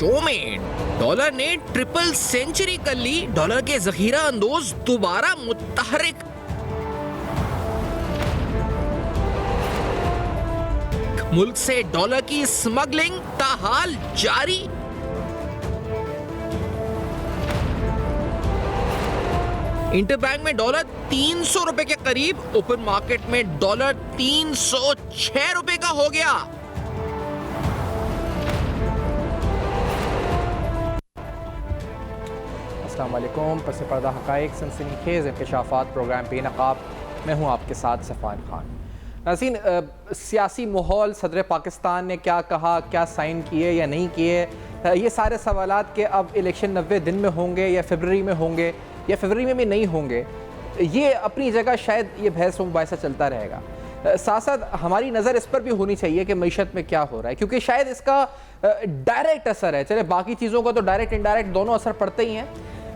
Show में dollar ने triple century कर ली। डॉलर के जखीरा अंदोज दोबारा मुतहरिक। मुल्क से डॉलर की स्मगलिंग ताहाल जारी। इंटरबैंक में डॉलर 300 रुपए के करीब, ओपन मार्केट में डॉलर 306 रुपए का हो गया। अस्सलाम वालेकुम। पस पर्दा हक़ाइक़ सनसनीखेज़ इंकशाफ़ात प्रोग्राम बेनकाब। मैं हूँ आपके साथ सफ़ान खान। नाज़रीन, सियासी माहौल, सदर पाकिस्तान ने क्या कहा, क्या साइन किए या नहीं किए, ये सारे सवालात के अब इलेक्शन 90 दिन में होंगे या फरवरी में होंगे या फरवरी में भी नहीं होंगे, ये अपनी जगह शायद ये बहस व मुबाहिसा चलता रहेगा। साथ साथ हमारी नज़र इस पर भी होनी चाहिए कि मईशत में क्या हो रहा है, क्योंकि शायद इसका डायरेक्ट असर है। चले बाकी चीज़ों का तो डायरेक्ट इनडायरेक्ट दोनों असर पड़ते ही हैं,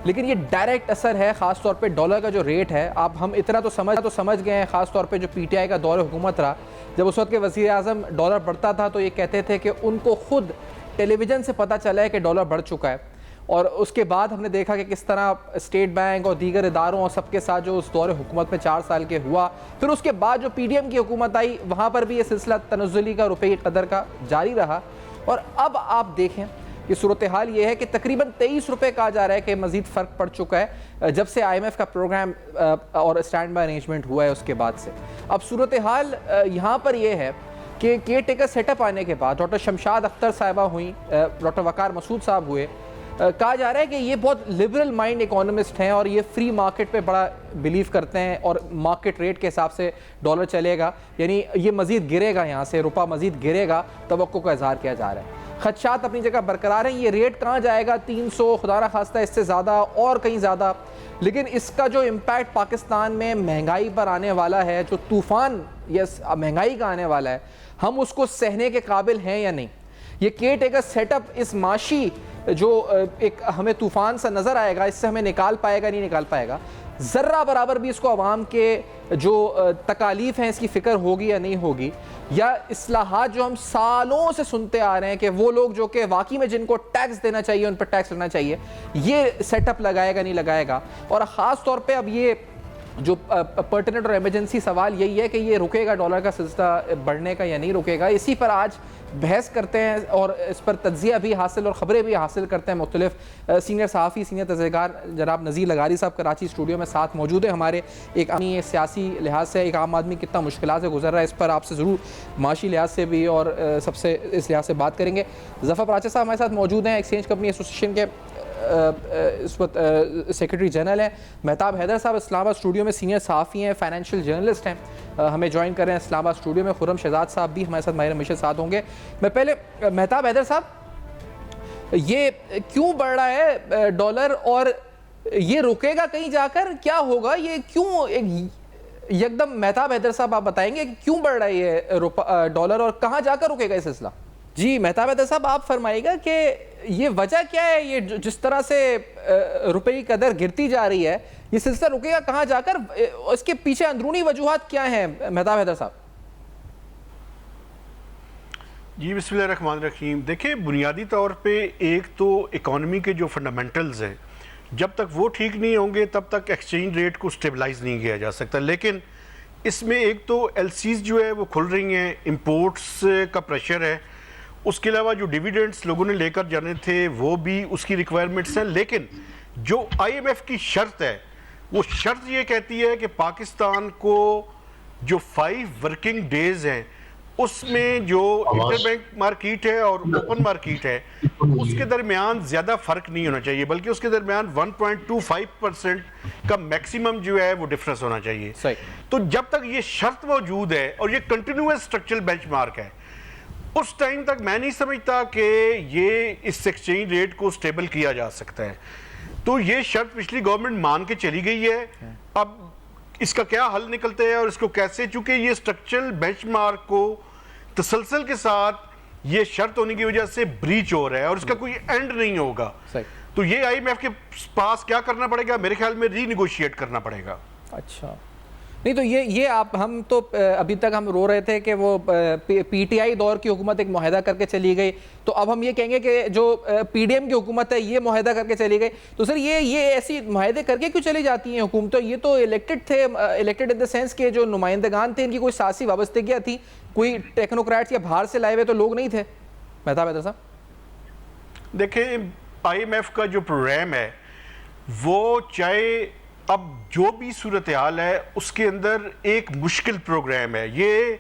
लेकिन ये डायरेक्ट असर है। ख़ास तौर पे डॉलर का जो रेट है, आप हम इतना तो समझ गए हैं। ख़ास तौर पे जो PTI का दौर हुकूमत रहा, जब उस वक्त के वज़ीर आज़म डॉलर बढ़ता था तो ये कहते थे कि उनको खुद टेलीविज़न से पता चला है कि डॉलर बढ़ चुका है। और उसके बाद हमने देखा कि किस तरह स्टेट बैंक और दीगर इदारों और सबके साथ जो उस दौर हुकूमत में 4 साल के हुआ, फिर उसके बाद जो PDM की हुकूमत आई, वहाँ पर भी ये सिलसिला तनज़्ज़ुली का, रुपये की कदर का जारी रहा। और अब आप देखें कि सूरत हाल ये है कि तकरीबन 23 रुपये कहा जा रहा है कि मज़ीद फ़र्क पड़ चुका है जब से IMF का प्रोग्राम और स्टैंड बाय अरेंजमेंट हुआ है उसके बाद से। अब सूरत हाल यहाँ पर यह है कि केयर टेकर सेटअप आने के बाद डॉक्टर शमशाद अख्तर साहिबा हुई, डॉक्टर वकार मसूद साहब हुए, कहा जा रहा है कि ये बहुत लिबरल माइंड इकोनॉमिस्ट हैं और ये फ्री मार्केट पे बड़ा बिलीव करते हैं और मार्केट रेट के हिसाब से डॉलर चलेगा, यानी ये मज़ीद गिरेगा, यहाँ से रुपया मज़ीद गिरेगा, तवक्को का इज़हार किया जा रहा है। खदशात अपनी जगह बरकरार हैं। ये रेट कहाँ जाएगा, 300, खुदा ना खास्ता इससे ज़्यादा और कहीं ज़्यादा, लेकिन इसका जो इम्पैक्ट पाकिस्तान में महंगाई पर आने वाला है, जो तूफ़ान या महंगाई का आने वाला है, हम उसको सहने के काबिल हैं या नहीं। ये केयर टेकर सेटअप इस माशी जो एक हमें तूफ़ान सा नज़र आएगा, इससे हमें निकाल पाएगा नहीं निकाल पाएगा, ज़र्रा बराबर भी इसको अवाम के जो तकालीफ हैं इसकी फ़िक्र होगी या नहीं होगी, या इस्लाहात जो हम सालों से सुनते आ रहे हैं कि वो लोग जो कि वाकई में जिनको टैक्स देना चाहिए उन पर टैक्स लगना चाहिए, ये सेटअप लगाएगा नहीं लगाएगा। और ख़ास तौर पे अब ये जो पर्टिनेंट और एमरजेंसी सवाल यही है कि ये रुकेगा डॉलर का सिलसिला बढ़ने का या नहीं रुकेगा। इसी पर आज बहस करते हैं और इस पर तज्ज़िया भी हासिल और ख़बरें भी हासिल करते हैं। मुख्तलिफ सीनियर सहाफ़ी, सीनियर तज़्ज़ियाकार जनाब नज़ीर लगारी साहब कराची स्टूडियो में साथ मौजूद है हमारे। एक आमी सियासी लिहाज से एक आम आदमी कितना मुश्किलात से गुजर रहा है, इस पर आपसे ज़रूर माशी लिहाज से भी और सबसे इस लिहाज से बात करेंगे। ज़फ़र पराचा साहब हमारे साथ मौजूद हैं, एक्सचेंज कंपनी एसोसिएशन के इस वक्त सेक्रेटरी जनरल हैं। मेहताब हैदर साहब इस्लामाबाद स्टूडियो में सीनियर सहाफ़ी हैं, फाइनेंशियल जर्नलिस्ट हैं, हमें ज्वाइन कर रहे हैं इस्लामाबाद स्टूडियो में। खुर्रम शहजाद साहब भी हमारे साथ माहिर हमेशा साथ होंगे। मैं पहले मेहताब हैदर साहब, ये क्यों बढ़ रहा है डॉलर और ये रुकेगा कहीं जाकर, क्या होगा, ये क्यों एकदम, मेहताब हैदर साहब आप बताएंगे कि क्यों बढ़ रहा है ये डॉलर और कहाँ जाकर रुकेगा ये सिलसिला? जी मेहताब हैदर साहब आप फरमाइएगा कि ये वजह क्या है, ये जिस तरह से रुपए की कदर गिरती जा रही है, ये सिलसिला रुकेगा कहाँ जाकर, इसके पीछे अंदरूनी वजूहात क्या हैं मेहताब हैदर साहब? जी बिस्मिल्लाहिर्रहमानिर्रहीम। देखिए, बुनियादी तौर पे एक तो इकॉनमी के जो फंडामेंटल्स हैं, जब तक वो ठीक नहीं होंगे तब तक एक्सचेंज रेट को स्टेबलाइज नहीं किया जा सकता। लेकिन इसमें एक तो LCs जो है वो खुल रही हैं, इम्पोर्ट्स का प्रेशर है, उसके अलावा जो डिविडेंड्स लोगों ने लेकर जाने थे वो भी उसकी रिक्वायरमेंट्स हैं। लेकिन जो IMF की शर्त है, वो शर्त ये कहती है कि पाकिस्तान को जो 5 वर्किंग डेज हैं उसमें जो इंटरबैंक मार्केट है और ओपन मार्केट है उसके दरमियान ज़्यादा फ़र्क नहीं होना चाहिए, बल्कि उसके दरमियान 1.25% का मैक्सिमम जो है वो डिफरेंस होना चाहिए। सही। तो जब तक ये शर्त मौजूद है और ये कंटिन्यूस स्ट्रक्चरल बेंचमार्क है, उस टाइम तक मैं नहीं समझता कि ये इस एक्सचेंज रेट को स्टेबल किया जा सकता है। तो ये शर्त पिछली गवर्नमेंट मान के चली गई है। अब इसका क्या हल निकलता है और इसको कैसे, चूंकि ये स्ट्रक्चरल बेंचमार्क को तसलसल के साथ ये शर्त होने की वजह से ब्रीच हो रहा है और इसका कोई एंड नहीं होगा। तो ये IMF के पास क्या करना पड़ेगा, मेरे ख्याल में रीनेगोशिएट करना पड़ेगा। अच्छा, नहीं तो ये आप हम तो अभी तक हम रो रहे थे कि वो पीटीआई दौर की हुकूमत एक मुआहदा करके चली गई, तो अब हम ये कहेंगे कि जो पीडीएम की हुकूमत है ये मुआहदा करके चली गई। तो सर ये ऐसी मुआहदे करके क्यों चली जाती हैं हुकूमतें? ये तो इलेक्टेड थे, इलेक्टेड इन द सेंस के जो नुमाइंदगान थे इनकी कोई सियासी वाबस्तगियाँ थी, कोई टेक्नोक्रेट्स या बाहर से लाए हुए तो लोग नहीं थे। मेहताब हैदर साहब देखिए, IMF का जो प्रोग्राम है वो चाहे अब जो भी सूरत हाल है उसके अंदर एक मुश्किल प्रोग्राम है, ये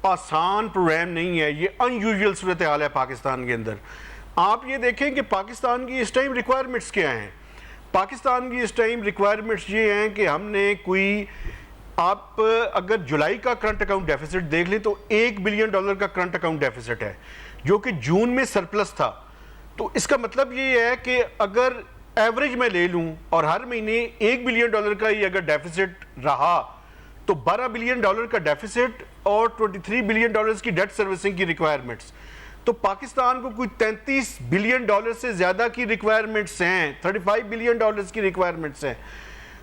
आसान प्रोग्राम नहीं है, ये अनयूजुअल सूरत हाल है पाकिस्तान के अंदर। आप ये देखें कि पाकिस्तान की इस टाइम रिक्वायरमेंट्स क्या हैं। पाकिस्तान की इस टाइम रिक्वायरमेंट्स ये हैं कि हमने कोई, आप अगर जुलाई का करंट अकाउंट डेफिसिट देख लें तो $1 बिलियन का करंट अकाउंट डेफिसिट है जो कि जून में सरप्लस था। तो इसका मतलब ये है कि अगर एवरेज में ले लूं और हर महीने $1 बिलियन का ही अगर डेफिसिट रहा तो $12 बिलियन का डेफिसिट और $23 बिलियन की डेट सर्विसिंग की रिक्वायरमेंट्स, तो पाकिस्तान को कोई $33 बिलियन से ज्यादा की रिक्वायरमेंट्स हैं, $35 बिलियन की रिक्वायरमेंट्स हैं।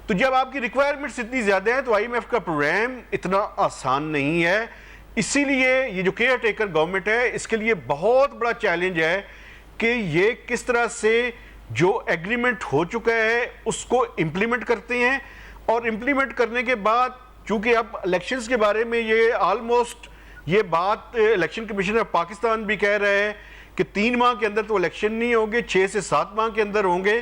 तो जब आपकी रिक्वायरमेंट्स इतनी ज्यादा है तो IMF का प्रोग्राम इतना आसान नहीं है। इसीलिए ये जो केयर टेकर गवर्नमेंट है इसके लिए बहुत बड़ा चैलेंज है कि ये किस तरह से जो एग्रीमेंट हो चुका है उसको इम्प्लीमेंट करते हैं, और इम्प्लीमेंट करने के बाद चूंकि अब इलेक्शंस के बारे में ये ऑलमोस्ट ये बात इलेक्शन कमीशन ऑफ पाकिस्तान भी कह रहे हैं कि 3 माह के अंदर तो इलेक्शन नहीं होंगे, 6 से 7 माह के अंदर होंगे।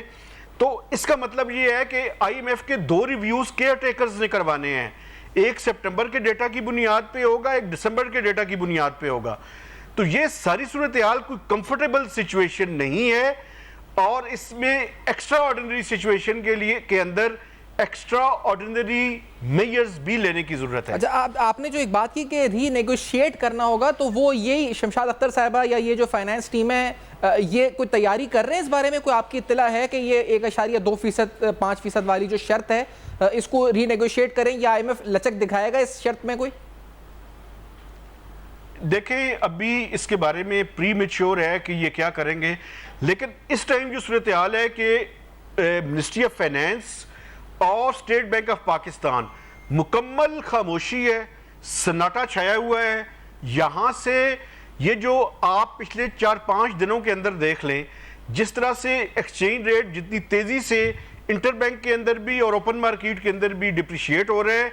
तो इसका मतलब ये है कि IMF के 2 रिव्यूज केयर टेकर्स ने करवाने हैं, एक सितंबर के डेटा की बुनियाद पे होगा, एक दिसंबर के डेटा की बुनियाद पे होगा। तो ये सारी सूरत हाल कोई कंफर्टेबल सिचुएशन नहीं है, और इसमें एक्स्ट्रा ऑर्डिनरी सिचुएशन के अंदर एक्स्ट्रा ऑर्डिनरी मेजर्स भी लेने की जरूरत है। अच्छा, आपने जो एक बात की कि रीनेगोशिएट करना होगा, तो वो यही शमशाद अख्तर साहिबा या ये जो फाइनेंस टीम है ये कोई तैयारी कर रहे हैं इस बारे में? कोई आपकी इत्तला है कि ये 1.2% 5% वाली जो शर्त है इसको रीनेगोशिएट करें, या IMF लचक दिखाएगा इस शर्त में कोई? देखें, अभी इसके बारे में प्री मैच्योर है कि ये क्या करेंगे, लेकिन इस टाइम जो सूरत हाल है कि मिनिस्ट्री ऑफ फाइनेंस और स्टेट बैंक ऑफ पाकिस्तान मुकम्मल खामोशी है, सन्नाटा छाया हुआ है। यहाँ से ये जो आप पिछले 4-5 दिनों के अंदर देख लें, जिस तरह से एक्सचेंज रेट जितनी तेज़ी से इंटरबैंक के अंदर भी और ओपन मार्केट के अंदर भी डिप्रिशिएट हो रहे हैं,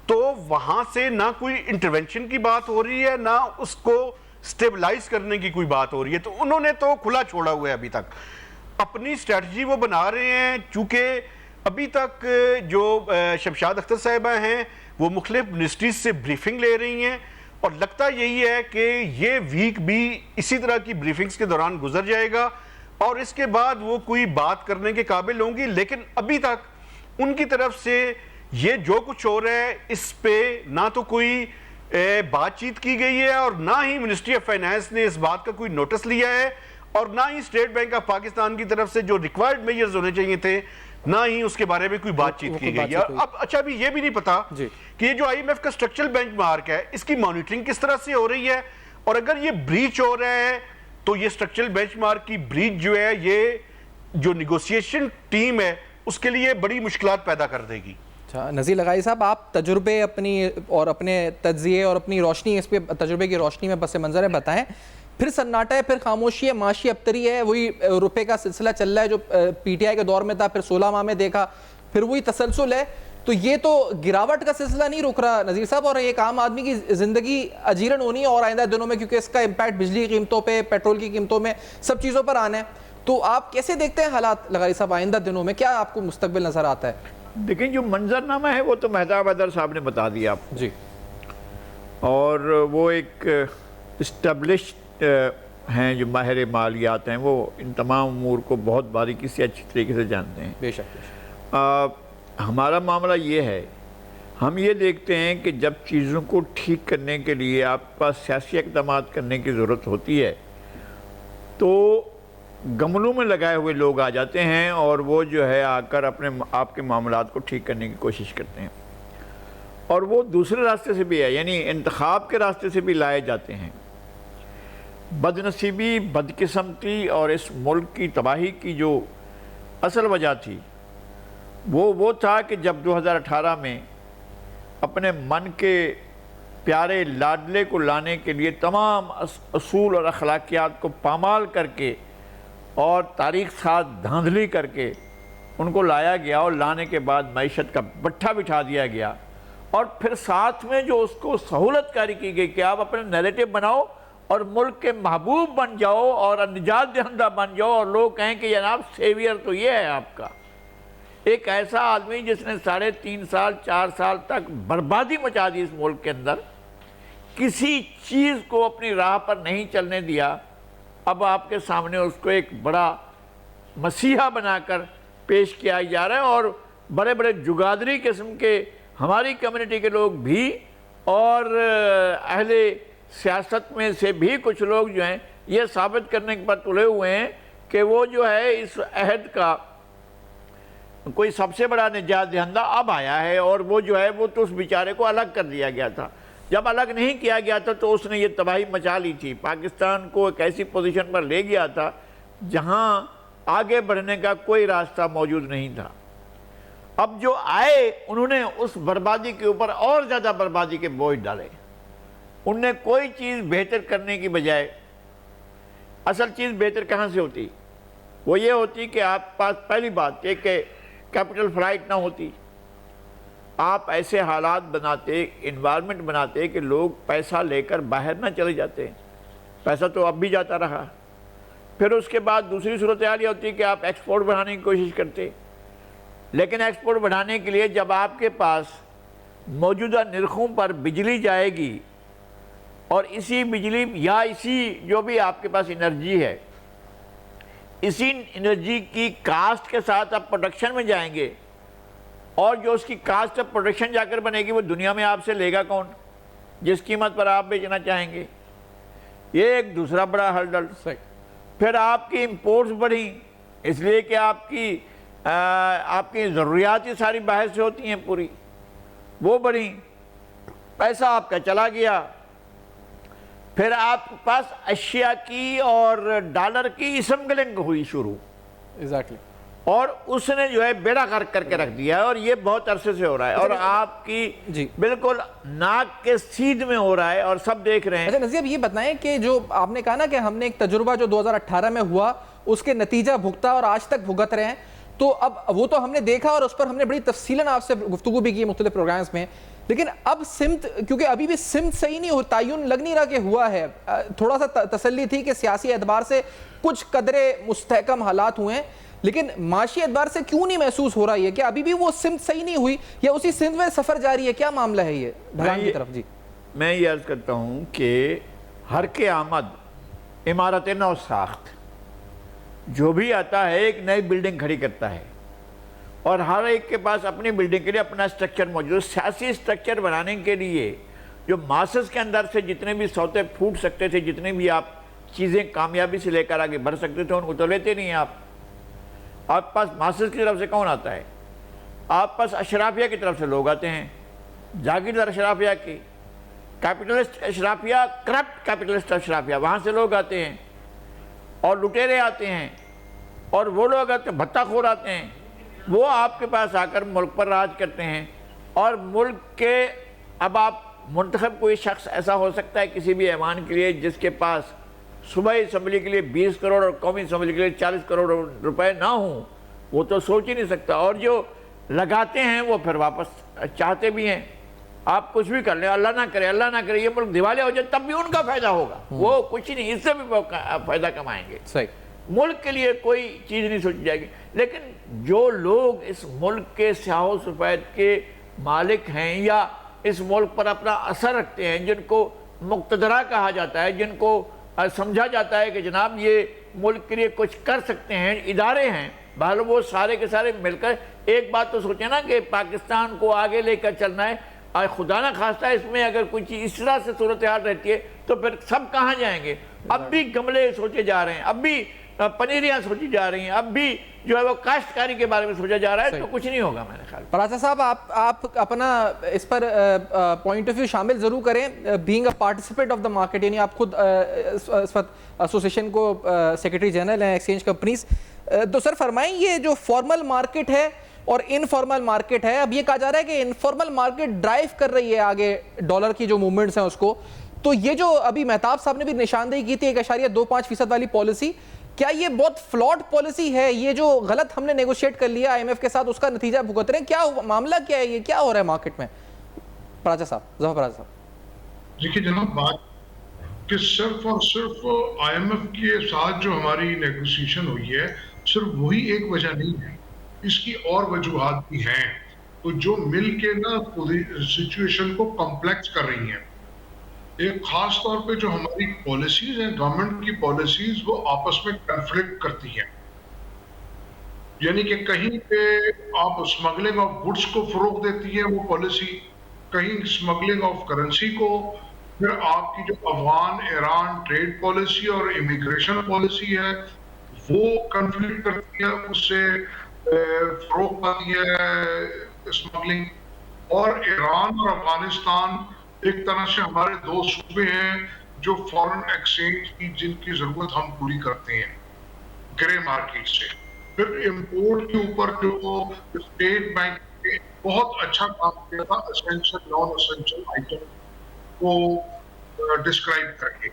तो वहाँ से ना कोई इंटरवेंशन की बात हो रही है ना उसको स्टेबलाइज करने की कोई बात हो रही है। तो उन्होंने तो खुला छोड़ा हुआ है, अभी तक अपनी स्ट्रैटेजी वो बना रहे हैं। चूँकि अभी तक जो शमशाद अख्तर साहिबा हैं वो मुख्तलिफ मिनिस्ट्रीज से ब्रीफिंग ले रही हैं, और लगता यही है कि ये वीक भी इसी तरह की ब्रीफिंग्स के दौरान गुजर जाएगा और इसके बाद वो कोई बात करने के काबिल होंगी। लेकिन अभी तक उनकी तरफ से ये जो कुछ हो रहा है इस पे ना तो कोई बातचीत की गई है, और ना ही मिनिस्ट्री ऑफ फाइनेंस ने इस बात का कोई नोटिस लिया है, और ना ही स्टेट बैंक ऑफ पाकिस्तान की तरफ से जो रिक्वायर्ड मेजर्स होने चाहिए थे, ना ही उसके बारे में कोई बातचीत की गई है। अब अच्छा, अभी ये भी नहीं पता कि ये जो IMF का स्ट्रक्चरल बेंचमार्क है इसकी मॉनिटरिंग किस तरह से हो रही है, और अगर ये ब्रीच हो रहा है तो ये स्ट्रक्चरल बेंचमार्क की ब्रीच जो है ये जो निगोशिएशन टीम है उसके लिए बड़ी मुश्किलात पैदा कर देगी। अच्छा, नज़ीर लगाई साहब, आप तजुर्बे अपनी और अपने तज्जिए और अपनी रोशनी इस पे तजुर्बे की रोशनी में पस मंज़र है बताएं। फिर सन्नाटा है, फिर खामोशी है, माशी अबतरी है, वही रुपए का सिलसिला चल रहा है जो PTI के दौर में था, फिर 16 माह में देखा, फिर वही तसलसल है। तो ये तो गिरावट का सिलसिला नहीं रुक रहा नज़ीर साहब, और एक आम आदमी की ज़िंदगी अजीरन होनी है और आइंदा दिनों में, क्योंकि इसका इम्पैक्ट बिजली की कीमतों पर, पेट्रोल की कीमतों में, सब चीज़ों पर आना है। तो आप कैसे देखते हैं हालात लगाई साहब आइंदा दिनों में, क्या आपको मुस्तकबिल नज़र आता है? देखिए, जो मंजरनामा है वो तो मेहताब हैदर साहब ने बता दिया आपको जी, और वो एक इस्टेब्लिश्ड हैं जो माहिर मालियात हैं, वो इन तमाम अमूर को बहुत बारीकी से अच्छी तरीके से जानते हैं। बेशक हमारा मामला ये है, हम ये देखते हैं कि जब चीज़ों को ठीक करने के लिए आपके पास सियासी इक़दाम करने की ज़रूरत होती है तो गमलों में लगाए हुए लोग आ जाते हैं और वो जो है आकर अपने आपके मामलात को ठीक करने की कोशिश करते हैं, और वो दूसरे रास्ते से भी है, यानी इंतखाब के रास्ते से भी लाए जाते हैं। बदनसीबी, बदकिस्मती और इस मुल्क की तबाही की जो असल वजह थी वो था कि जब 2018 में अपने मन के प्यारे लाडले को लाने के लिए तमाम असूल और अखलाकियात को पामाल करके और तारीख साथ धांधली करके उनको लाया गया, और लाने के बाद मईशत का बट्ठा बिठा दिया गया, और फिर साथ में जो उसको सहूलतकारी की गई कि आप अपने नैरेटिव बनाओ और मुल्क के महबूब बन जाओ और निजात दहिंदा बन जाओ, और लोग कहें कि जनाब सेवियर तो ये है आपका। एक ऐसा आदमी जिसने 3.5 साल 4 साल तक बर्बादी मचा दी इस मुल्क के अंदर, किसी चीज़ को अपनी राह पर नहीं चलने दिया, अब आपके सामने उसको एक बड़ा मसीहा बनाकर पेश किया जा रहा है। और बड़े बड़े जुगादरी किस्म के हमारी कम्युनिटी के लोग भी और अहले सियासत में से भी कुछ लोग जो हैं ये साबित करने पर तुले हुए हैं कि वो जो है इस अहद का कोई सबसे बड़ा निजात दहिंदा अब आया है, और वो जो है वो तो उस बेचारे को अलग कर दिया गया था। जब अलग नहीं किया गया था तो उसने ये तबाही मचा ली थी, पाकिस्तान को एक ऐसी पोजीशन पर ले गया था जहां आगे बढ़ने का कोई रास्ता मौजूद नहीं था। अब जो आए उन्होंने उस बर्बादी के ऊपर और ज़्यादा बर्बादी के बोझ डाले। उनने कोई चीज़ बेहतर करने की बजाय, असल चीज़ बेहतर कहाँ से होती, वो ये होती कि आप पास पहली बात एक कैपिटल फ्लाइट ना होती, आप ऐसे हालात बनाते, इन्वायरमेंट बनाते कि लोग पैसा लेकर बाहर ना चले जाते। पैसा तो अब भी जाता रहा। फिर उसके बाद दूसरी सूरत हाल ये होती कि आप एक्सपोर्ट बढ़ाने की कोशिश करते, लेकिन एक्सपोर्ट बढ़ाने के लिए जब आपके पास मौजूदा निर्खों पर बिजली जाएगी और इसी बिजली या इसी जो भी आपके पास एनर्जी है, इसी एनर्जी की कास्ट के साथ आप प्रोडक्शन में जाएंगे, और जो उसकी कास्ट ऑफ प्रोडक्शन जाकर बनेगी वो दुनिया में आपसे लेगा कौन, जिस कीमत पर आप बेचना चाहेंगे। ये एक दूसरा बड़ा हर्डल। फिर आपकी इंपोर्ट्स बढ़ी इसलिए कि आपकी ज़रूरियात ही सारी बाहर से होती हैं पूरी, वो बढ़ी, पैसा आपका चला गया। फिर आपके पास अशिया की और डॉलर की स्मगलिंग हुई शुरू, एग्जैक्टली, और उसने जो है बेड़ा गर्क करके रख दिया है, और ये बहुत अरसे से हो रहा है, और आपकी बिल्कुल नाक के सीध में हो रहा है और सब देख रहे हैं। अच्छा नज़ीर, ये बताएं कि जो आपने कहा ना कि हमने एक तजुर्बा जो 2018 में हुआ उसके नतीजा भुगता और आज तक भुगत रहे हैं, तो अब वो तो हमने देखा और उस पर हमने बड़ी तफसीलन आपसे गुफ्तगू भी की मुख्तलिफ प्रोग्राम्स में, लेकिन अब सिमत, क्योंकि अभी भी सिमत सही नहीं हो, तायुन लग नहीं रहा कि हुआ है। थोड़ा सा तसल्ली थी कि सियासी एतबार से कुछ कदरे मुस्तहकम हालात हुए हैं, लेकिन माशी एतबार से क्यों नहीं महसूस हो रहा है कि अभी भी वो सिमत सही नहीं हुई, या उसी सिमत में सफ़र जारी है? क्या मामला है ये ढलान की तरफ? जी, मैं ये अर्ज़ करता हूँ कि हर के आमद इमारत नौ साख्त, जो भी आता है एक नई बिल्डिंग खड़ी करता है, और हर एक के पास अपनी बिल्डिंग के लिए अपना स्ट्रक्चर मौजूद। सियासी स्ट्रक्चर बनाने के लिए जो मासेस के अंदर से जितने भी सौते फूट सकते थे, जितने भी आप चीज़ें कामयाबी से लेकर आगे बढ़ सकते थे, उनको तो लेते नहीं आप। आपके पास मासेस की तरफ से कौन आता है? आप पास अशराफिया की तरफ से लोग आते हैं, जागीरदार अशराफिया की, कैपिटलिस्ट अशराफिया, करप्ट कैपिटलिस्ट अशराफिया, वहाँ से लोग आते हैं, और लुटेरे आते हैं, और वो लोग आते हैं, भत्ताखोर आते हैं, वो आपके पास आकर मुल्क पर राज करते हैं। और मुल्क के, अब आप मुंतखब कोई शख्स ऐसा हो सकता है किसी भी ऐवान के लिए जिसके पास सूबाई असम्बली के लिए 20 करोड़ और कौमी असम्बली के लिए 40 करोड़ रुपए ना हो, वो तो सोच ही नहीं सकता। और जो लगाते हैं वो फिर वापस चाहते भी हैं। आप कुछ भी कर लें, अल्लाह ना करे, अल्लाह ना करे ये मुल्क दिवालिया हो जाए, तब भी उनका फ़ायदा होगा, वो कुछ नहीं, इससे भी फ़ायदा कमाएंगे। सही, मुल्क के लिए कोई चीज़ नहीं सोची जाएगी। लेकिन जो लोग इस मुल्क के स्याह सफ़ेद के मालिक हैं या इस मुल्क पर अपना असर रखते हैं, जिनको मुक़्तदरा कहा जाता है, जिनको समझा जाता है कि जनाब ये मुल्क के लिए कुछ कर सकते हैं, इदारे हैं, बहरहाल वो सारे के सारे मिलकर एक बात तो सोचें ना कि पाकिस्तान को आगे लेकर चलना है, और खुदा ना खास्ता इसमें अगर कोई चीज़ इस तरह से सूरत हाल रहती है तो फिर सब कहाँ जाएंगे। अब भी गमले सोचे जा रहे हैं, अब भी पनीरियाँ सोची जा रही हैं, अब भी जो है वो काश्तकारी के बारे में सोचा जा रहा है, तो कुछ नहीं होगा मेरे ख्याल। पराचा साहब, आप अपना इस पर पॉइंट ऑफ व्यू शामिल जरूर करें, being a participant of the market, यानी आप खुद इस वक्त एसोसिएशन को सेक्रेटरी जनरल हैं एक्सचेंज कंपनीज, तो सर फरमाएं ये जो फॉर्मल मार्केट है और इनफॉर्मल मार्केट है। अब ये कहा जा रहा है कि इनफॉर्मल मार्केट ड्राइव कर रही है आगे डॉलर की जो मूवमेंट्स हैं उसको। तो ये जो अभी मेहताब साहब ने भी निशानदेही की थी 1.25% वाली पॉलिसी, क्या ये बहुत फ्लॉड पॉलिसी है? ये जो गलत हमने नेगोशिएट कर लिया IMF के साथ, उसका नतीजा भुगत रहे हैं? क्या मामला क्या है, ये क्या हो रहा है मार्केट में? पराजा साहब, जफर पराजा साहब। देखिए जनाब, बात कि सिर्फ और सिर्फ IMF के साथ जो हमारी नेगोशिएशन हुई है, सिर्फ वही एक वजह नहीं है, इसकी और वजूहात भी हैं, तो जो मिल के ना सिचुएशन को कॉम्प्लेक्स कर रही हैं। एक खास तौर पे जो हमारी पॉलिसीज हैं, गवर्नमेंट की पॉलिसीज, वो आपस में कन्फ्लिक्ट करती हैं। यानी कि कहीं पे आप स्मगलिंग ऑफ गुड्स को फरोग देती है वो पॉलिसी, कहीं स्मगलिंग ऑफ करेंसी को, फिर आपकी जो अफगान ईरान ट्रेड पॉलिसी और इमिग्रेशन पॉलिसी है वो कन्फ्लिक्ट करती है, उससे फरोग पाती है स्मगलिंग। और ईरान और अफगानिस्तान एक तरह से हमारे दो सूबे हैं जो फॉरेन एक्सचेंज की जिनकी जरूरत हम पूरी करते हैं ग्रे मार्केट से। फिर इंपोर्ट के ऊपर जो स्टेट बैंक ने बहुत अच्छा काम किया था एसेंशियल नॉन एसेंशियल आइटम को डिस्क्राइब करके,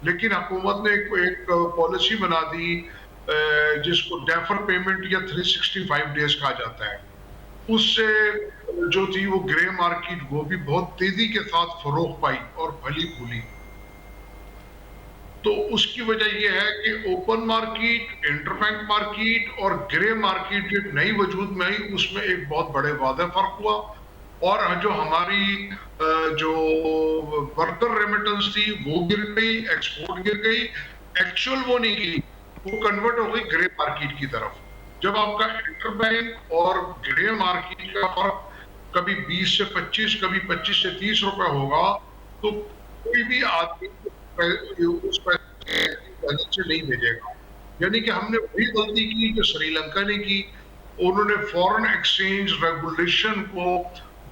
लेकिन हुकूमत ने एक पॉलिसी बना दी जिसको डेफर पेमेंट या 365 डेज कहा जाता है। उससे जो थी वो ग्रे मार्केट वो भी बहुत तेजी के साथ फरोग पाई और भली फूली। तो उसकी वजह यह है कि ओपन मार्केट, इंटरबैंक मार्केट और ग्रे मार्केट जो नई वजूद में आई उसमें एक बहुत बड़े वादे फर्क हुआ। और जो हमारी जो वर्कर रेमिटेंस थी वो गिर गई, एक्सपोर्ट गिर गई, एक्चुअल वो नहीं की, वो कन्वर्ट हो गई ग्रे मार्केट की तरफ। जब आपका इंटरबैंक और ग्रे मार्केट का फर्क कभी 20 से 25, कभी 25 से 30 रुपए होगा, तो कोई भी आदमी उस पैसे से नहीं भेजेगा। यानी कि हमने वही गलती की जो श्रीलंका ने की, उन्होंने फॉरेन एक्सचेंज रेगुलेशन को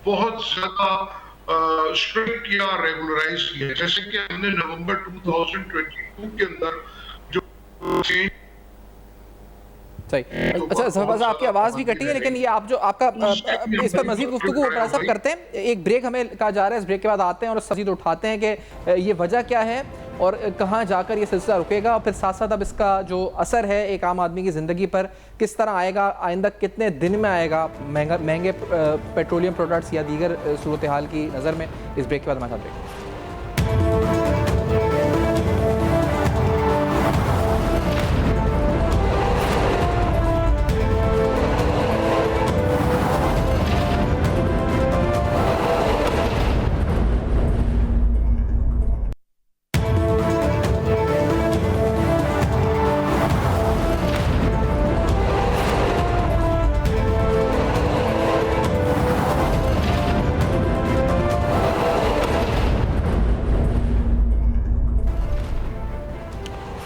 बहुत ज्यादा स्ट्रिक्ट किया, रेगुलराइज किया। जैसे कि हमने नवंबर 2022 के अंदर जो सही। अच्छा जफर आपकी आवाज़ भी कटी है, लेकिन ये आप जो आपका इस पर मजीद गुफ्तगू सब करते हैं। एक ब्रेक हमें कहा जा रहा है, इस ब्रेक के बाद आते हैं और मजीद उठाते हैं कि ये वजह क्या है और कहाँ जाकर ये सिलसिला रुकेगा, और फिर साथ साथ अब इसका जो असर है एक आम आदमी की ज़िंदगी पर किस तरह आएगा, आइंदा कितने दिन में आएगा, महंगे पेट्रोलियम प्रोडक्ट्स या दीगर सूरत हाल की नज़र में। इस ब्रेक के बाद हमारे साथ ब्रेक।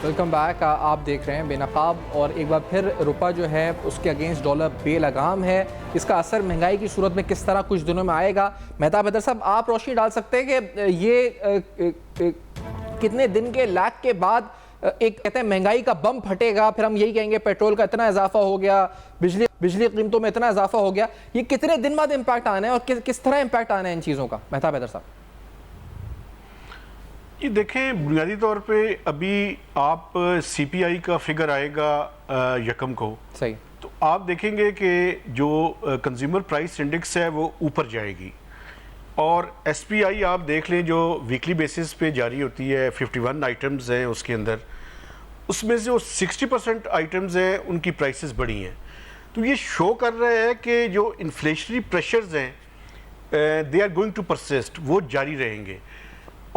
Welcome back. आप देख रहे हैं बेनकाब, और एक बार फिर रुपया जो है उसके अगेंस्ट डॉलर बेलगाम है। इसका असर महंगाई की सूरत में किस तरह कुछ दिनों में आएगा, मेहताब हैदर साहब आप रोशनी डाल सकते हैं कि ये कितने दिन के लैग के बाद एक कहते हैं महंगाई का बम फटेगा, फिर हम यही कहेंगे पेट्रोल का इतना इजाफा हो गया, बिजली कीमतों में इतना इजाफा हो गया, ये कितने दिन बाद इम्पैक्ट आना है और किस तरह इम्पैक्ट आना है इन चीज़ों का? मेहताब हैदर साहब। ये देखें, बुनियादी तौर पे अभी आप CPI का फिगर आएगा यकम को, सही, तो आप देखेंगे कि जो कंज्यूमर प्राइस इंडेक्स है वो ऊपर जाएगी, और SPI आप देख लें जो वीकली बेसिस पे जारी होती है, 51 आइटम्स हैं उसके अंदर, उसमें से जो 60% आइटम्स हैं उनकी प्राइसेस बढ़ी हैं। तो ये शो कर रहा है कि जो इन्फ्लेशनरी प्रेशर्स हैं they are going to persist, वो जारी रहेंगे।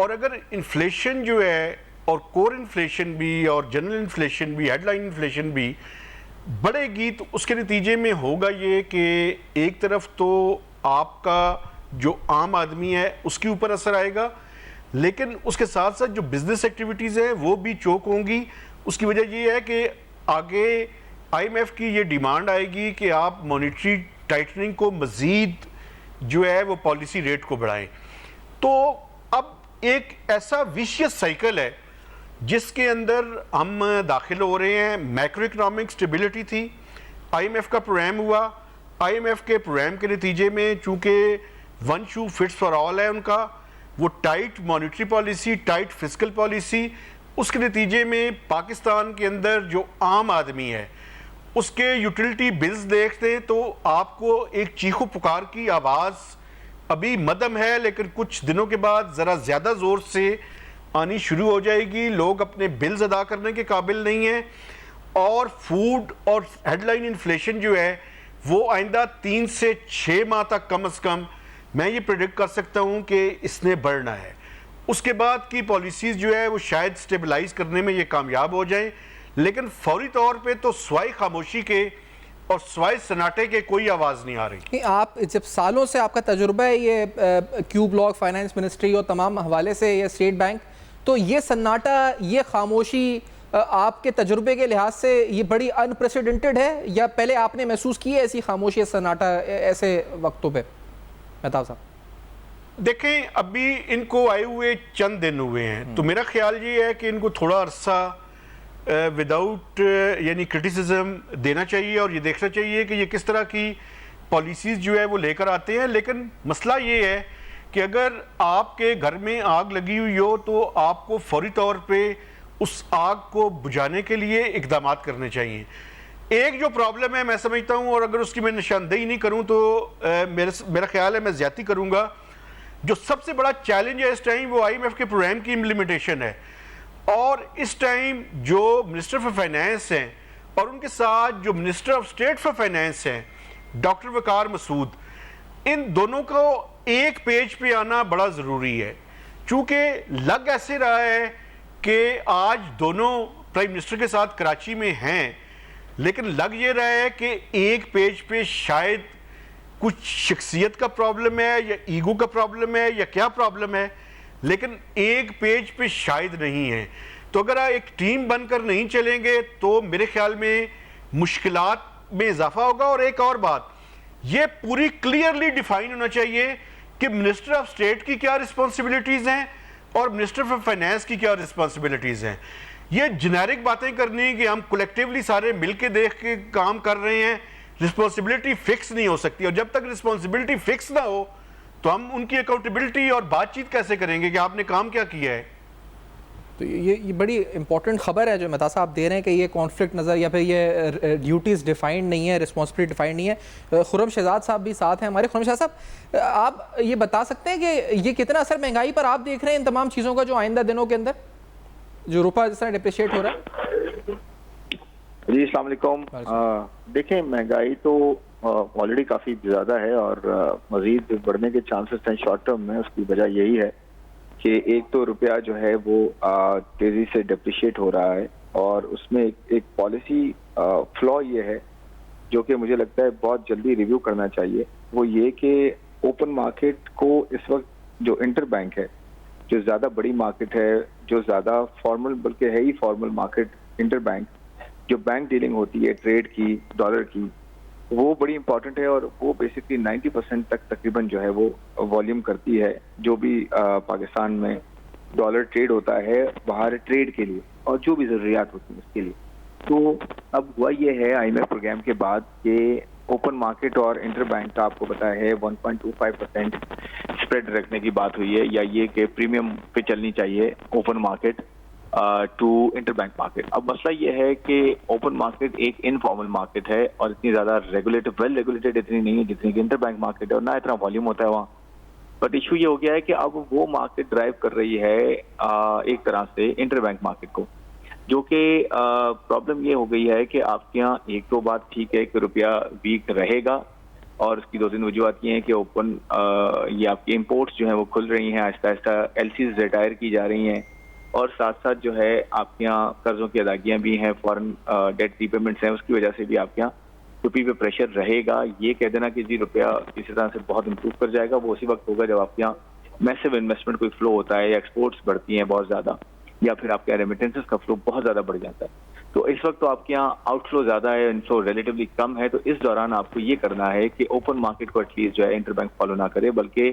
और अगर इन्फ्लेशन जो है और कोर इन्फ्लेशन भी और जनरल इन्फ्लेशन भी, हेडलाइन इन्फ्लेशन भी बढ़ेगी, तो उसके नतीजे में होगा ये कि एक तरफ तो आपका जो आम आदमी है उसके ऊपर असर आएगा, लेकिन उसके साथ साथ जो बिजनेस एक्टिविटीज़ हैं वो भी चोक होंगी। उसकी वजह ये है कि आगे IMF की ये डिमांड आएगी कि आप मॉनेटरी टाइटनिंग को मज़ीद जो है वो पॉलिसी रेट को बढ़ाएं। तो अब एक ऐसा विशियस साइकिल है जिसके अंदर हम दाखिल हो रहे हैं। मैक्रो इकोनॉमिक स्टेबिलिटी थी, IMF का प्रोग्राम हुआ, IMF के प्रोग्राम के नतीजे में, चूंकि one shoe fits for all है उनका, वो tight monetary policy, tight fiscal policy, उसके नतीजे में पाकिस्तान के अंदर जो आम आदमी है उसके यूटिलिटी बिल्स देखते हैं तो आपको एक चीखो पुकार की आवाज़ अभी मदम है, लेकिन कुछ दिनों के बाद ज़रा ज़्यादा ज़ोर से आनी शुरू हो जाएगी। लोग अपने बिल्स अदा करने के काबिल नहीं हैं और फूड और हेडलाइन इन्फ्लेशन जो है वो आइंदा 3 से 6 माह तक कम से कम मैं ये प्रेडिक्ट कर सकता हूँ कि इसने बढ़ना है। उसके बाद की पॉलिसीज़ जो है वो शायद स्टेबलाइज करने में ये कामयाब हो जाएं, लेकिन फौरी तौर पे तो स्वाई खामोशी के और स्वाई सन्नाटे के कोई आवाज़ नहीं आ रही। नहीं, आप जब सालों से आपका तजुर्बा है ये क्यू ब्लॉक, फाइनेंस मिनिस्ट्री और तमाम हवाले से, ये स्टेट बैंक, तो ये सन्नाटा, ये खामोशी आपके तजुर्बे के लिहाज से ये बड़ी अनप्रेसिडेंटेड है, या पहले आपने महसूस की है ऐसी खामोशी, सन्नाटा ऐसे वक्तों पे? मेहताब साहब देखें, अभी इनको आए हुए चंद दिन हुए हैं, तो मेरा ख्याल ये है कि इनको थोड़ा अरसा विदाउट यानी क्रिटिसिज्म देना चाहिए और ये देखना चाहिए कि ये किस तरह की पॉलिसीज़ जो है वो लेकर आते हैं। लेकिन मसला ये है कि अगर आपके घर में आग लगी हुई हो तो आपको फौरी तौर पे उस आग को बुझाने के लिए इक़दाम करने चाहिए। एक जो प्रॉब्लम है मैं समझता हूँ, और अगर उसकी मैं निशानदेही नहीं करूँ तो मेरा ख्याल है मैं ज़्यादती करूँगा, जो सबसे बड़ा चैलेंज है इस टाइम वो IMF के प्रोग्राम की इम्प्लीमेंटेशन है। और इस टाइम जो मिनिस्टर फॉर फाइनेंस हैं और उनके साथ जो minister of state for finance हैं डॉक्टर वकार मसूद, इन दोनों को एक पेज पे आना बड़ा ज़रूरी है। चूँकि लग ऐसे रहा है कि आज दोनों प्राइम मिनिस्टर के साथ कराची में हैं, लेकिन लग ये रहा है कि एक पेज पे शायद कुछ शख्सियत का प्रॉब्लम है या ईगो का प्रॉब्लम है या क्या प्रॉब्लम है, लेकिन एक पेज पे शायद नहीं है। तो अगर एक टीम बनकर नहीं चलेंगे तो मेरे ख्याल में मुश्किलात में इजाफा होगा। और एक और बात, ये पूरी क्लियरली डिफाइन होना चाहिए कि मिनिस्टर ऑफ स्टेट की क्या रिस्पॉन्सिबिलिटीज़ हैं और मिनिस्टर फॉर फाइनेंस की क्या रिस्पॉन्सिबिलिटीज़ हैं। ये जेनेरिक बातें करनी कि हम कलेक्टिवली सारे मिलके देख के काम कर रहे हैं, रिस्पॉन्सिबिलिटी फिक्स नहीं हो सकती। और जब तक रिस्पॉन्सिबिलिटी फिक्स ना हो तो हम उनकी अकाउंटेबिलिटी और बातचीत कैसे करेंगे कि आपने काम क्या किया है। तो ये बड़ी इंपॉर्टेंट खबर है जो मेहता साहब दे रहे हैं कि ये कॉन्फ्लिक्ट नज़र या फिर ये ड्यूटीज़ डिफाइंड नहीं है, रिस्पॉन्सिबिलिटी डिफाइंड नहीं है। खुर्रम शहजाद साहब भी साथ हैं हमारे। खुर्रम शहजाद साहब, आप ये बता सकते हैं कि ये कितना असर महंगाई पर आप देख रहे हैं इन तमाम चीज़ों का जो आइंदा दिनों के अंदर जो रुपया जिस तरह डिप्रिशिएट हो रहा है? जी अस्सलाम वालेकुम। देखें, महंगाई तो ऑलरेडी काफ़ी ज़्यादा है और मज़ीद बढ़ने के चांसेस हैं शॉर्ट टर्म में। उसकी वजह यही है कि एक तो रुपया जो है वो तेज़ी से डिप्रिशिएट हो रहा है और उसमें एक पॉलिसी फ्लॉ ये है जो कि मुझे लगता है बहुत जल्दी रिव्यू करना चाहिए। वो ये कि ओपन मार्केट को इस वक्त जो इंटर बैंक है, जो ज़्यादा बड़ी मार्केट है, जो ज़्यादा फॉर्मल बल्कि है ही फॉर्मल मार्केट, इंटर बैंक जो बैंक डीलिंग होती है ट्रेड की, डॉलर की, वो बड़ी इंपॉर्टेंट है और वो बेसिकली 90% तक तकरीबन जो है वो वॉल्यूम करती है जो भी पाकिस्तान में डॉलर ट्रेड होता है बाहर ट्रेड के लिए और जो भी ज़रूरियात होती है उसके लिए। तो अब हुआ ये है IMF प्रोग्राम के बाद कि ओपन मार्केट और इंटर बैंक का आपको पता है 1.25% स्प्रेड रखने की बात हुई है, या ये कि प्रीमियम पे चलनी चाहिए open market to inter bank market. अब मसला ये है कि ओपन मार्केट एक इनफॉर्मल मार्केट है और इतनी ज़्यादा रेगुलेटेड, वेल रेगुलेटेड इतनी नहीं है जितनी कि इंटर बैंक मार्केट है और ना इतना वॉल्यूम होता है वहाँ। बट इशू ये हो गया है कि अब वो मार्केट ड्राइव कर रही है एक तरह से इंटर बैंक मार्केट को, जो कि प्रॉब्लम ये हो गई है कि आपके यहाँ एक तो बात ठीक है कि रुपया वीक रहेगा और उसकी दो तीन वजूहत ये हैं कि ओपन ये आपकी इम्पोर्ट्स जो हैं वो खुल रही हैं, आहिस्ता आहिस्ता LCs रिटायर की जा रही हैं और साथ साथ जो है आपके यहाँ कर्जों की अदायगियाँ भी हैं, फॉरेन डेट रीपेमेंट्स हैं, उसकी वजह से भी आपके यहाँ रुपये पे प्रेशर रहेगा। ये कह देना कि जी रुपया किसी तरह से बहुत इम्प्रूव कर जाएगा, वो उसी वक्त होगा जब आपके यहाँ मैसिव इन्वेस्टमेंट कोई फ्लो होता है या एक्सपोर्ट्स बढ़ती हैं बहुत ज़्यादा, या फिर आपके यहाँ रेमिटेंसेस का फ्लो बहुत ज़्यादा बढ़ जाता है। तो इस वक्त तो आपके यहाँ आउटफ्लो ज़्यादा है, इनफ्लो रिलेटिवली कम है। तो इस दौरान आपको ये करना है कि ओपन मार्केट को एटलीस्ट जो है इंटर बैंक फॉलो ना करे, बल्कि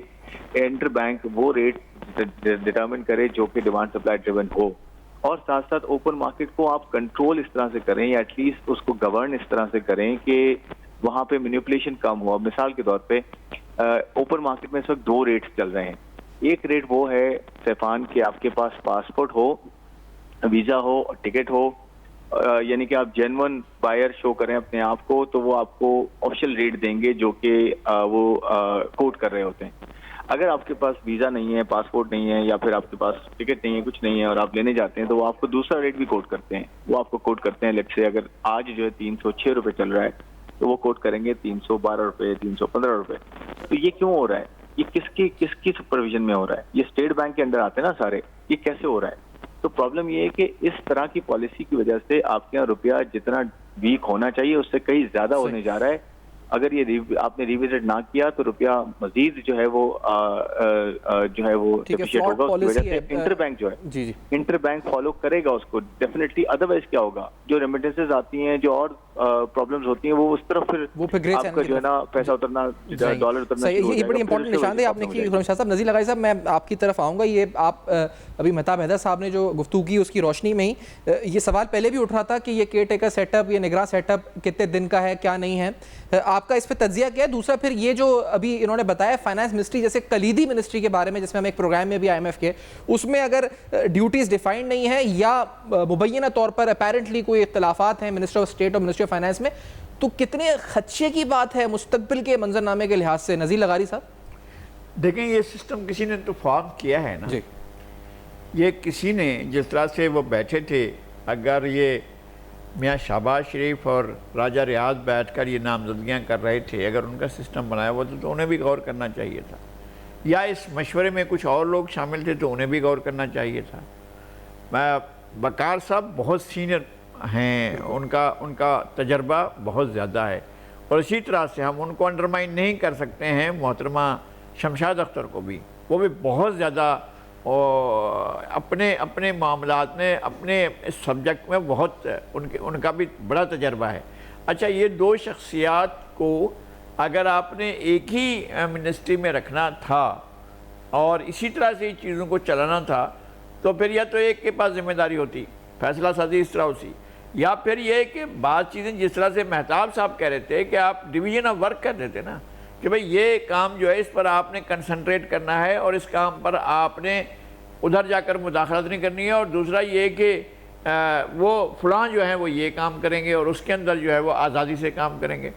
इंटर बैंक वो रेट डिटरमिन करे जो कि डिमांड सप्लाई ड्रिवन हो, और साथ साथ ओपन मार्केट को आप कंट्रोल इस तरह से करें या एटलीस्ट उसको गवर्न इस तरह से करें कि वहाँ पे मैनिपुलेशन कम हुआ। मिसाल के तौर पे ओपन मार्केट में इस वक्त 2 रेट्स चल रहे हैं। एक रेट वो है सैफान कि आपके पास पासपोर्ट हो, वीज़ा हो और टिकट हो, यानी कि आप जेन्युइन बायर शो करें अपने आप को, तो वो आपको ऑफिशियल रेट देंगे जो कि वो कोट कर रहे होते हैं। अगर आपके पास वीज़ा नहीं है, पासपोर्ट नहीं है, या फिर आपके पास टिकट नहीं है, कुछ नहीं है और आप लेने जाते हैं, तो वो आपको दूसरा रेट भी कोट करते हैं। वो आपको कोट करते हैं, लेट्स से अगर आज जो है 306 रुपये चल रहा है, तो वो कोट करेंगे 312 रुपये, 315 रुपये। तो ये क्यों हो रहा है? ये किसकी सुपरविजन में हो रहा है? ये स्टेट बैंक के अंदर आते हैं ना सारे। ये कैसे हो रहा है? तो प्रॉब्लम ये है कि इस तरह की पॉलिसी की वजह से आपके यहाँ रुपया जितना वीक होना चाहिए उससे कहीं ज्यादा होने जा रहा है। अगर ये आपने रिविजिट ना किया तो रुपया मजीद जो है वो डेप्रिशिएट होगा। उसकी वजह से इंटरबैंक जो है इंटरबैंक फॉलो करेगा उसको डेफिनेटली। अदरवाइज क्या होगा, जो रेमिटेंसेज आती हैं, जो और प्रॉब्लम्स होती हैं, वो उस तरफ फिर आपका जो है ना पैसा उतरना, डॉलर उतरना। ये बड़ी इंपॉर्टेंट निशानदेही आपने की खुर्रम शाह साहब। नज़ीर लगाई साहब, मैं आपकी तरफ आऊँगा। ये आप अभी मेहताब हैदर साहब ने जो गुफ्तगू की उसकी रोशनी में ही ये सवाल पहले भी उठ रहा था कि ये केयर टेकर सेटअप, ये निगरान सेटअप कितने दिन का है, क्या नहीं है, आपका इस पर तज्जिया क्या है? दूसरा फिर ये जो अभी इन्होंने बताया फाइनेंस मिनिस्ट्री जैसे कलीदी मिनिस्ट्री के बारे में, जिसमें हम एक प्रोग्राम में भी IMF के, उसमें अगर ड्यूटीज डिफाइंड नहीं है या मुबैना तौर पर अपेरेंटली कोई इख्तलाफात हैं मिनिस्टर ऑफ स्टेट और मिनिस्ट्री ऑफ फाइनेंस में, तो कितने खदशे की बात है मुस्तकबिल के मंजरनामे के लिहाज से? नज़ीर लगारी साहब देखें, ये सिस्टम किसी ने तो फॉर्म किया है ना जी। ये किसी ने जिस तरह से वो बैठे थे, अगर ये मियाँ शहबाज शरीफ और राजा रियाज बैठकर ये नामजदगियाँ कर रहे थे, अगर उनका सिस्टम बनाया हुआ था तो उन्हें भी गौर करना चाहिए था, या इस मशवरे में कुछ और लोग शामिल थे तो उन्हें भी गौर करना चाहिए था। मैं वकार साहब बहुत सीनियर हैं, उनका तजर्बा बहुत ज़्यादा है, और इसी तरह से हम उनको अंडरमाइन नहीं कर सकते हैं। मोहतरमा शमशाद अख्तर को भी, वो भी बहुत ज़्यादा अपने मामलात में, अपने इस सब्जेक्ट में बहुत उनका भी बड़ा तजर्बा है। अच्छा, ये 2 शख्सियात को अगर आपने एक ही मिनिस्ट्री में रखना था और इसी तरह से चीज़ों को चलाना था, तो फिर या तो एक के पास जिम्मेदारी होती, फैसला साजी इस तरह होती, या फिर ये कि बात चीज़ें जिस तरह से मेहताब साहब कह रहे थे कि आप डिवीजन ऑफ वर्क कर देते ना, कि भाई ये काम जो है इस पर आपने कंसंट्रेट करना है और इस काम पर आपने उधर जाकर मुदाखलत नहीं करनी है, और दूसरा ये कि वो फलां जो है वो ये काम करेंगे और उसके अंदर जो है वो आज़ादी से काम करेंगे,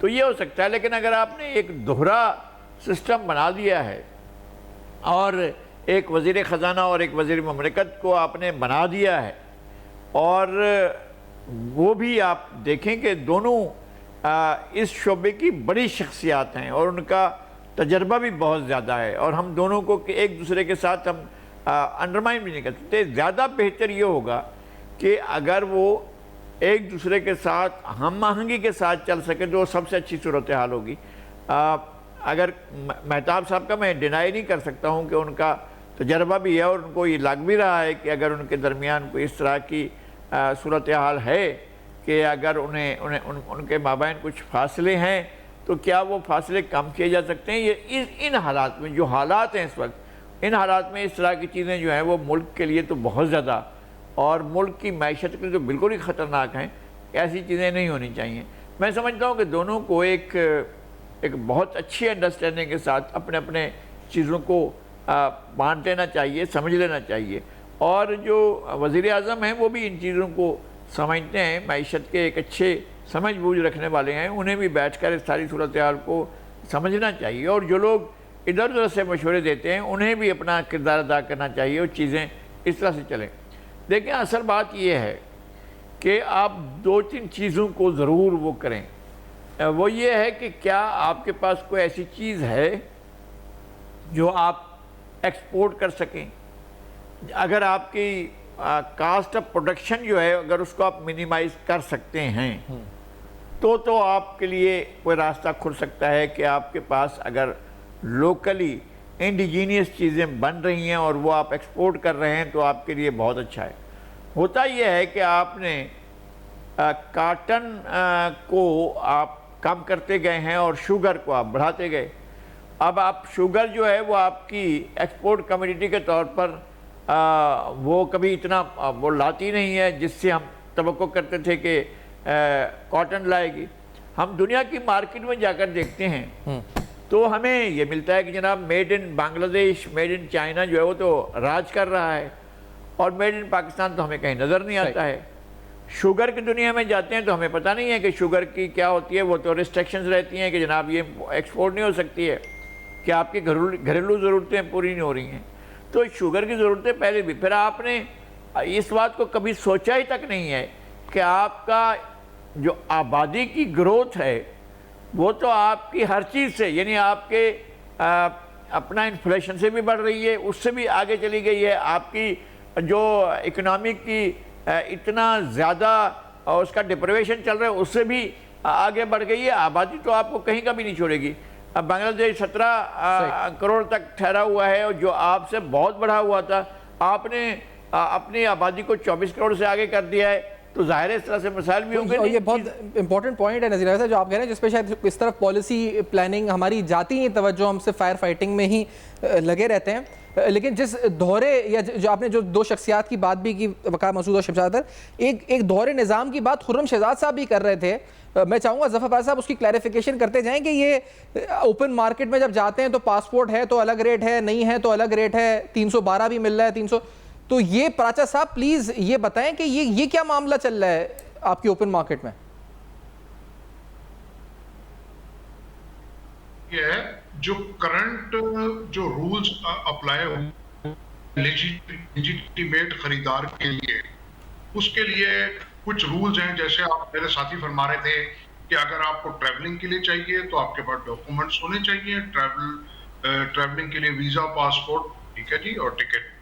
तो ये हो सकता है। लेकिन अगर आपने एक दोहरा सिस्टम बना दिया है और एक वज़ीर ख़जाना और एक वज़ीर ममलिकत को आपने बना दिया है, और वो भी आप देखें कि दोनों इस शोबे की बड़ी शख्सियात हैं और उनका तजर्बा भी बहुत ज़्यादा है, और हम दोनों को एक दूसरे के साथ हम अंडरमाइन भी नहीं कर सकते। ज़्यादा बेहतर ये होगा कि अगर वो एक दूसरे के साथ हम आहंगी के साथ चल सके तो सबसे अच्छी सूरत हाल होगी। अगर मेहताब साहब का मैं डिनाई नहीं कर सकता हूँ कि उनका तजर्बा भी है और उनको ये लग भी रहा है कि अगर उनके दरमियान कोई इस तरह की सूरत हाल है कि अगर उनके माबैन कुछ फासले हैं तो क्या वो फासले कम किए जा सकते हैं। ये इन हालात में, जो हालात हैं इस वक्त, इन हालात में इस तरह की चीज़ें जो हैं वो मुल्क के लिए तो बहुत ज़्यादा, और मुल्क की मैशत के लिए तो बिल्कुल ही ख़तरनाक हैं। ऐसी चीज़ें नहीं होनी चाहिए। मैं समझता हूँ कि दोनों को एक बहुत अच्छी अंडरस्टैंडिंग के साथ अपने अपने चीज़ों को बांट लेना चाहिए, समझ लेना चाहिए, और जो वज़ीर आज़म हैं वो भी इन चीज़ों को समझते हैं, मैशत के एक अच्छे समझ बूझ रखने वाले हैं, उन्हें भी बैठकर इस सारी सूरत हाल को समझना चाहिए, और जो लोग इधर उधर से मशवरे देते हैं उन्हें भी अपना किरदार अदा करना चाहिए और चीज़ें इस तरह से चलें। देखिए, असल बात यह है कि आप 2-3 चीज़ों को ज़रूर वो करें। वो ये है कि क्या आपके पास कोई ऐसी चीज़ है जो आप एक्सपोर्ट कर सकें। अगर आपकी कास्ट ऑफ प्रोडक्शन जो है अगर उसको आप मिनिमाइज़ कर सकते हैं तो आपके लिए कोई रास्ता खुल सकता है कि आपके पास अगर लोकली इंडिजीनियस चीज़ें बन रही हैं और वो आप एक्सपोर्ट कर रहे हैं तो आपके लिए बहुत अच्छा है। होता यह है कि आपने काटन को आप कम करते गए हैं और शुगर को आप बढ़ाते गए। अब आप शुगर जो है वो आपकी एक्सपोर्ट कमोडिटी के तौर पर वो कभी इतना वो लाती नहीं है जिससे हम तवक्को करते थे कि कॉटन लाएगी। हम दुनिया की मार्केट में जाकर देखते हैं तो हमें ये मिलता है कि जनाब made in Bangladesh, made in China जो है वो तो राज कर रहा है, और मेड इन पाकिस्तान तो हमें कहीं नज़र नहीं आता है। शुगर की दुनिया में जाते हैं तो हमें पता नहीं है कि शुगर की क्या होती है, वो तो रिस्ट्रिक्शंस रहती हैं कि जनाब ये एक्सपोर्ट नहीं हो सकती है, कि आपकी घरेलू ज़रूरतें पूरी नहीं हो रही हैं। तो शुगर की ज़रूरतें पहले भी, फिर आपने इस बात को कभी सोचा ही तक नहीं है कि आपका जो आबादी की ग्रोथ है वो तो आपकी हर चीज़ से, यानी आपके अपना इन्फ्लेशन से भी बढ़ रही है, उससे भी आगे चली गई है, आपकी जो इकोनॉमिक की इतना ज़्यादा उसका डिप्रेवेशन चल रहा है उससे भी आगे बढ़ गई है। आबादी तो आपको कहीं का भी नहीं छोड़ेगी। अब बांग्लादेश 17 करोड़ तक ठहरा हुआ है, और जो आपसे बहुत बढ़ा हुआ था, आपने अपनी आबादी को 24 करोड़ से आगे कर दिया है, तो जाहिर है इस तरह से मसाइल भी होंगे। ये बहुत इंपॉर्टेंट पॉइंट है नज़ीर अहमद साहब जो आप कह रहे हैं, जिस पे शायद इस तरफ पॉलिसी प्लानिंग हमारी जाती ही तवज्जो, हम सिर्फ फायर फाइटिंग में ही लगे रहते हैं। लेकिन जिस दौरे या जो आपने जो दो शख्सियात की बात भी की, वक़ार मसूद और शहजाद, एक दौरे निज़ाम की बात खुर्रम शहजाद साहब भी कर रहे थे। मैं चाहूँगा ज़फ़र साहब उसकी क्लैरिफिकेशन करते जाएँ कि ये ओपन मार्केट में जब जाते हैं तो पासपोर्ट है तो अलग रेट है, नहीं है तो अलग रेट है, 312 भी मिल रहा है, 300। तो ये प्राचा साहब प्लीज़ ये बताएं कि ये क्या मामला चल रहा है आपकी ओपन मार्केट में? ये है जो करंट जो रूल्स अप्लाई हो लेजिटिमेट खरीदार के लिए, उसके लिए कुछ रूल्स हैं। जैसे आप मेरे साथी फरमा रहे थे कि अगर आपको ट्रैवलिंग के लिए चाहिए तो आपके पास डॉक्यूमेंट्स होने चाहिए, ट्रैवलिंग के लिए वीजा, पासपोर्ट, ठीक है जी, और टिकट।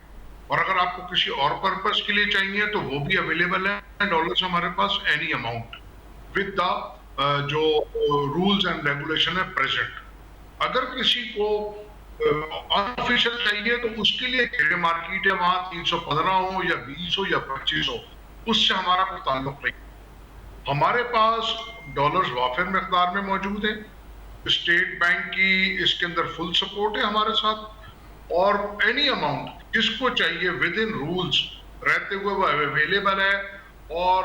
और अगर आपको किसी और पर्पस के लिए चाहिए तो वो भी अवेलेबल है, डॉलर्स हमारे पास एनी अमाउंट विद द जो रूल्स एंड रेगुलेशन है प्रेजेंट। अगर किसी को अनऑफिशियल चाहिए तो उसके लिए ग्रे मार्केट है, वहां 315 हो या 20 हो या 25 हो, उससे हमारा कोई ताल्लुक नहीं। हमारे पास डॉलर्स वाफिर मिकदार में मौजूद है, स्टेट बैंक की इसके अंदर फुल सपोर्ट है हमारे साथ, और एनी अमाउंट जिसको चाहिए विद इन रूल्स रहते हुए वो अवेलेबल है। और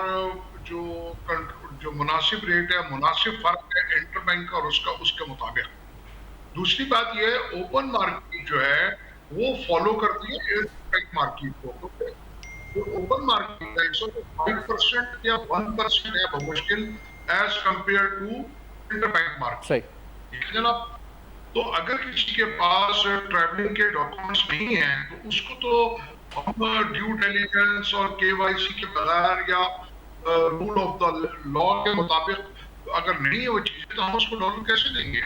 जो मुनासिब रेट है, मुनासिब फर्क है इंटर बैंक का और उसके मुताबिक। दूसरी बात ये है, ओपन मार्केट जो है वो फॉलो करती है बैंक मार्केट को। तो ओपन मार्केट है 5% या 1% है बमुश्किल as compare to inter bank market, ठीक है जनाब। तो अगर किसी के पास ट्रैवलिंग के डॉक्यूमेंट्स नहीं हैं तो उसको तो हम ड्यू डिलिजेंस और केवाईसी के बगैर या रूल ऑफ द लॉ के मुताबिक अगर नहीं है वो चीजें, तो हम उसको डॉलर कैसे देंगे?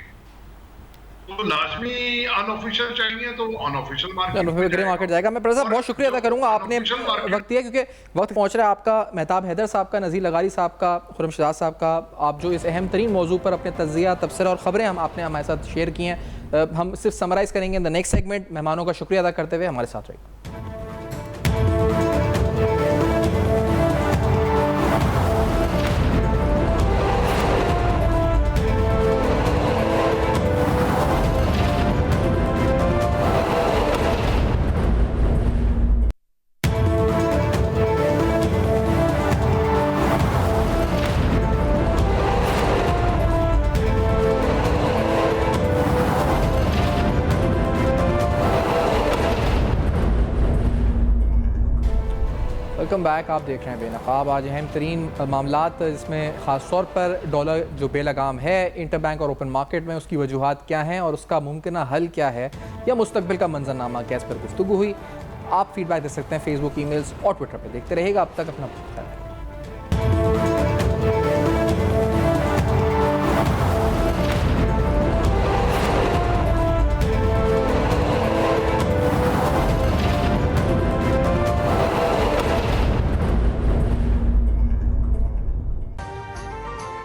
तो लाजमी अनऑफिशियल चाहिए तो अनऑफिशियल मार्केट, ग्रे मार्केट जाएगा। मैं प्रसाद बहुत शुक्रिया अदा करूंगा, आपने वक्त दिया, क्योंकि वक्त पहुंच रहा है आपका, मेहताब हैदर साहब का, नज़ीर लगारी साहब का, खुर्रम शहजाद साहब का, आप जो इस अहम तरीन मौजू पर अपने तज्ज़िया, तबसरा और ख़बरें आपने हमारे साथ शेयर की हैं, हम सिर्फ समराइज़ करेंगे इन द नेक्स्ट सेगमेंट। मेहमानों का शुक्रिया अदा करते हुए हमारे साथ रहिए। Welcome back. आप देख रहे हैं बेनकाब। आज अहम तरीन मामलात, जिसमें ख़ास तौर पर डॉलर जो बेलगाम है इंटर बैंक और ओपन मार्केट में, उसकी वजूहात क्या हैं और उसका मुमकिन हल क्या है या मुस्तकबिल का मंजरनामा क्या, इस पर गुफ्तगू हुई। आप फीडबैक दे सकते हैं फेसबुक, ईमेल्स और ट्विटर पर। देखते रहेगा। अब तक अपना ख्याल रखें।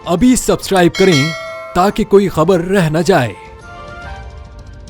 अभी सब्सक्राइब करें ताकि कोई खबर रह न जाए।